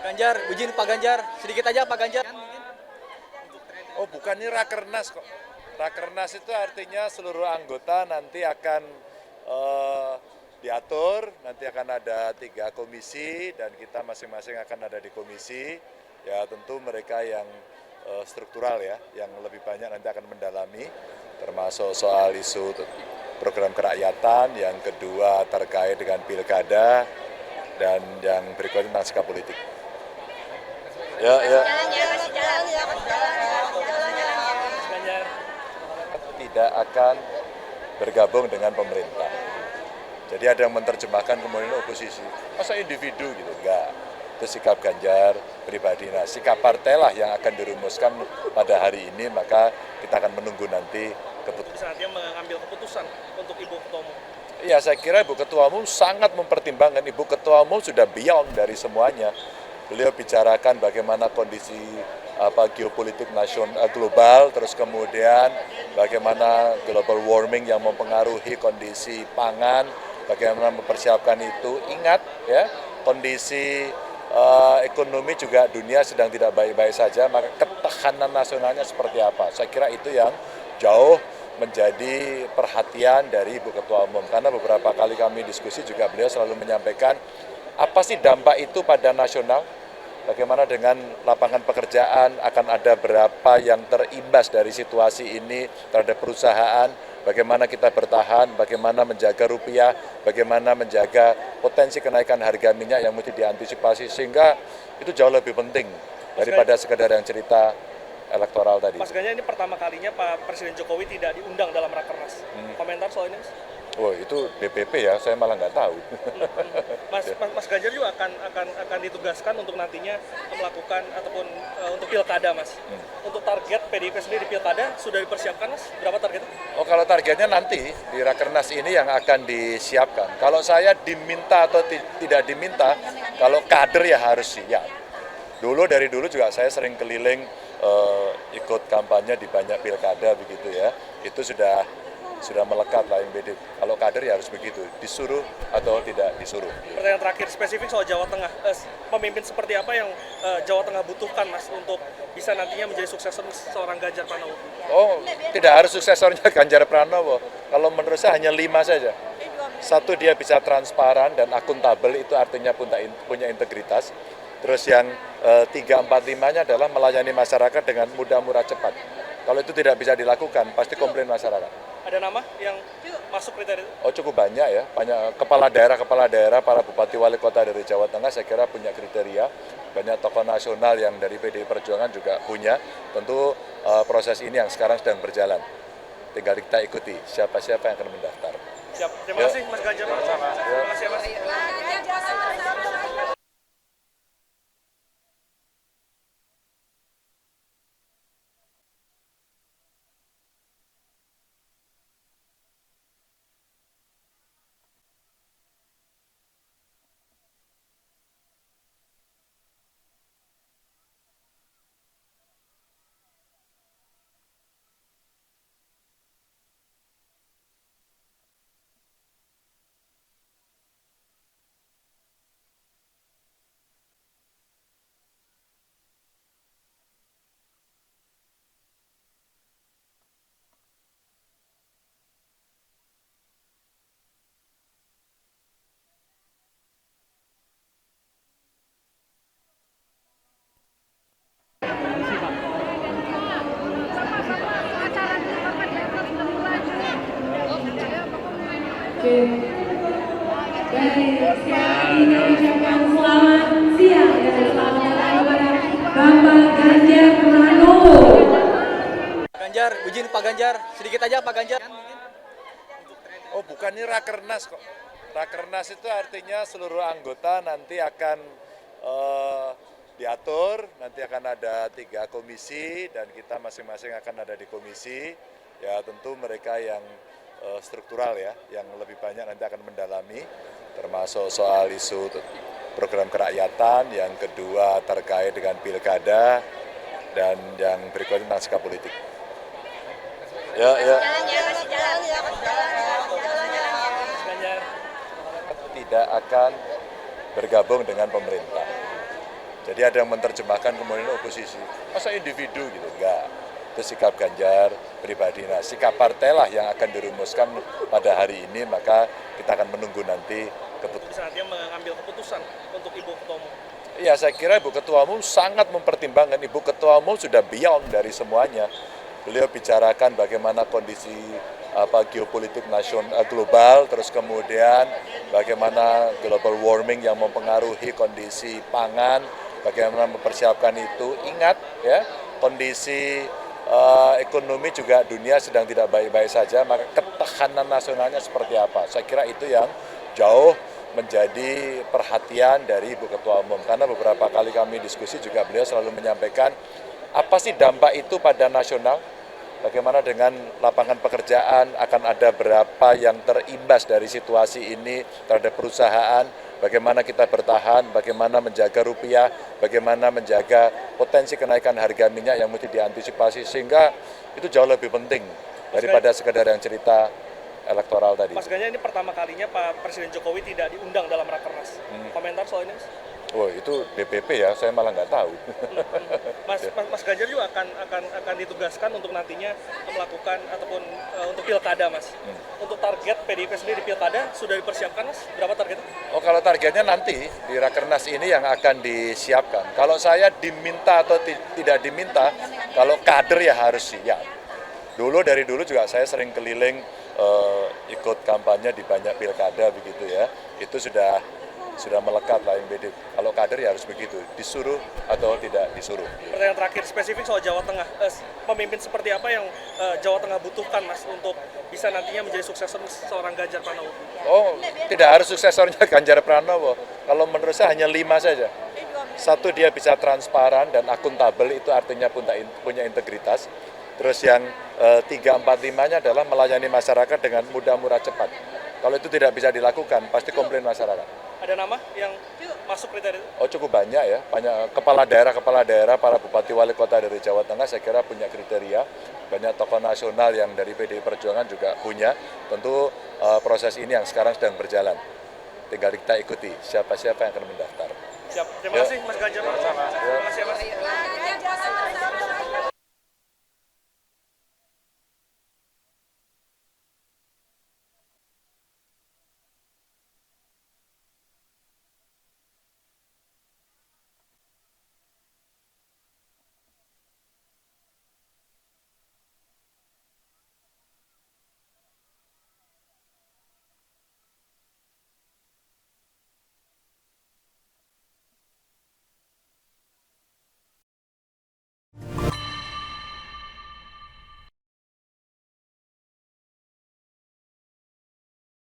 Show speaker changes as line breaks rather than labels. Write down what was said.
Ganjar, izin Pak Ganjar, sedikit aja Pak Ganjar.
Oh, bukan, ini rakernas kok. Rakernas itu artinya seluruh anggota nanti akan diatur, nanti akan ada 3 komisi dan kita masing-masing akan ada di komisi. Ya tentu mereka yang struktural ya, yang lebih banyak nanti akan mendalami, termasuk soal isu program kerakyatan, yang kedua terkait dengan pilkada, dan yang berikutnya tentang sikap politik. Ya, ya. Tidak akan bergabung dengan pemerintah. Jadi ada yang menerjemahkan kemudian oposisi. Masa individu gitu? Enggak. Itu sikap Ganjar pribadi. Nah, sikap partai lah yang akan dirumuskan pada hari ini, maka kita akan menunggu nanti keputusan.
Bisa dia mengambil keputusan untuk Ibu Ketua Umum.
Iya, saya kira Ibu Ketua Umum sangat mempertimbangkan. Ibu Ketua Umum sudah beyond dari semuanya. Beliau bicarakan bagaimana kondisi geopolitik nasional global, terus kemudian bagaimana global warming yang mempengaruhi kondisi pangan, bagaimana mempersiapkan itu. Ingat ya, kondisi ekonomi juga dunia sedang tidak baik-baik saja, maka ketahanan nasionalnya seperti apa. Saya kira itu yang jauh menjadi perhatian dari Ibu Ketua Umum, karena beberapa kali kami diskusi juga beliau selalu menyampaikan apa sih dampak itu pada nasional, bagaimana dengan lapangan pekerjaan, akan ada berapa yang terimbas dari situasi ini terhadap perusahaan, bagaimana kita bertahan, bagaimana menjaga rupiah, bagaimana menjaga potensi kenaikan harga minyak yang mesti diantisipasi, sehingga itu jauh lebih penting daripada sekedar yang cerita elektoral tadi.
Mas Ganjar, ini pertama kalinya Pak Presiden Jokowi tidak diundang dalam Rakernas. Komentar soal ini, Mas?
Oh, itu DPP ya, saya malah nggak tahu.
Mas Ganjar juga akan ditugaskan untuk nantinya melakukan ataupun untuk pilkada, Mas. Untuk target PDIP sendiri di pilkada sudah dipersiapkan, Mas? Berapa targetnya?
Oh, kalau targetnya nanti di Rakernas ini yang akan disiapkan. Kalau saya diminta atau tidak diminta, kalau kader ya harus siap. Dari dulu juga saya sering keliling ikut kampanye di banyak pilkada begitu ya. Itu sudah melekat lah MBD. Kalau kader ya harus begitu, disuruh atau tidak disuruh.
Pertanyaan terakhir spesifik soal Jawa Tengah. Pemimpin seperti apa yang Jawa Tengah butuhkan, Mas, untuk bisa nantinya menjadi suksesor seorang Ganjar Pranowo?
Oh, tidak harus suksesornya Ganjar Pranowo. Kalau menurut saya hanya 5 saja. Satu, dia bisa transparan dan akuntabel, itu artinya punya integritas. Terus yang 3, 4, 5-nya adalah melayani masyarakat dengan mudah, murah, cepat. Kalau itu tidak bisa dilakukan, pasti komplain masyarakat.
Ada nama yang masuk kriteria itu?
Oh, cukup banyak ya, banyak kepala daerah, para bupati wali kota dari Jawa Tengah saya kira punya kriteria. Banyak tokoh nasional yang dari PDI Perjuangan juga punya. Tentu proses ini yang sekarang sedang berjalan. Tinggal kita ikuti siapa-siapa yang akan mendaftar.
Siap, terima kasih Mas Ganjar. Terima kasih Mas.
Dari ini ucapkan selamat siang dan selamat datang kepada Bapak Ganjar Pranowo.
Ganjar, izin Pak Ganjar, sedikit aja Pak Ganjar.
Oh, bukan, ini rakernas kok. Rakernas itu artinya seluruh anggota nanti akan diatur, nanti akan ada 3 komisi dan kita masing-masing akan ada di komisi. Ya tentu mereka yang struktural ya, yang lebih banyak nanti akan mendalami, termasuk soal isu program kerakyatan, yang kedua terkait dengan pilkada, dan yang berikutnya tentang sikap politik. Ya, ya. Tidak akan bergabung dengan pemerintah. Jadi ada yang menerjemahkan kemudian oposisi. Masa individu gitu? Enggak. Itu sikap Ganjar pribadi. Nah, sikap partai lah yang akan dirumuskan pada hari ini, maka kita akan menunggu nanti keputusan.
Bisa nantinya mengambil keputusan untuk Ibu Ketua Umum.
Ya, saya kira Ibu Ketua Umum sangat mempertimbangkan. Ibu Ketua Umum sudah beyond dari semuanya. Beliau bicarakan bagaimana kondisi geopolitik nasional global, terus kemudian bagaimana global warming yang mempengaruhi kondisi pangan, bagaimana mempersiapkan itu. Ingat ya, kondisi ekonomi juga dunia sedang tidak baik-baik saja, maka ketahanan nasionalnya seperti apa. Saya kira itu yang jauh menjadi perhatian dari Ibu Ketua Umum. Karena beberapa kali kami diskusi juga beliau selalu menyampaikan apa sih dampak itu pada nasional, bagaimana dengan lapangan pekerjaan, akan ada berapa yang terimbas dari situasi ini terhadap perusahaan, bagaimana kita bertahan, bagaimana menjaga rupiah, bagaimana menjaga potensi kenaikan harga minyak yang mesti diantisipasi, sehingga itu jauh lebih penting daripada sekedar yang cerita elektoral tadi.
Mas Ganjar, ini pertama kalinya Pak Presiden Jokowi tidak diundang dalam Rakernas. Komentar soal ini, Mas?
Oh, itu DPP ya, saya malah nggak tahu.
Mas Ganjar juga akan ditugaskan untuk nantinya melakukan ataupun untuk pilkada, Mas. Untuk target PDIP sendiri di pilkada sudah dipersiapkan, Mas? Berapa targetnya? Oh,
kalau targetnya nanti di Rakernas ini yang akan disiapkan. Kalau saya diminta atau tidak diminta, kalau kader ya harus siap. Dari dulu juga saya sering keliling ikut kampanye di banyak pilkada begitu ya. Itu sudah melekat lah MBD. Kalau kader ya harus begitu, disuruh atau tidak disuruh.
Pertanyaan terakhir spesifik soal Jawa Tengah. Pemimpin seperti apa yang Jawa Tengah butuhkan, Mas, untuk bisa nantinya menjadi suksesor seorang Ganjar Pranowo? Oh, tidak harus suksesornya Ganjar Pranowo. Kalau menurut saya hanya 5 saja. Satu, dia bisa transparan dan akuntabel, itu artinya punya integritas. Terus yang 3, 4, 5-nya adalah melayani masyarakat dengan mudah, murah, cepat. Kalau itu tidak bisa dilakukan, pasti komplain masyarakat. Ada nama yang masuk kriteria?
Oh, cukup banyak ya, banyak kepala daerah, para bupati wali kota dari Jawa Tengah saya kira punya kriteria. Banyak tokoh nasional yang dari PDI Perjuangan juga punya. Tentu proses ini yang sekarang sedang berjalan. Tinggal kita ikuti siapa-siapa yang akan mendaftar.
Siap, terima kasih Mas Ganjar.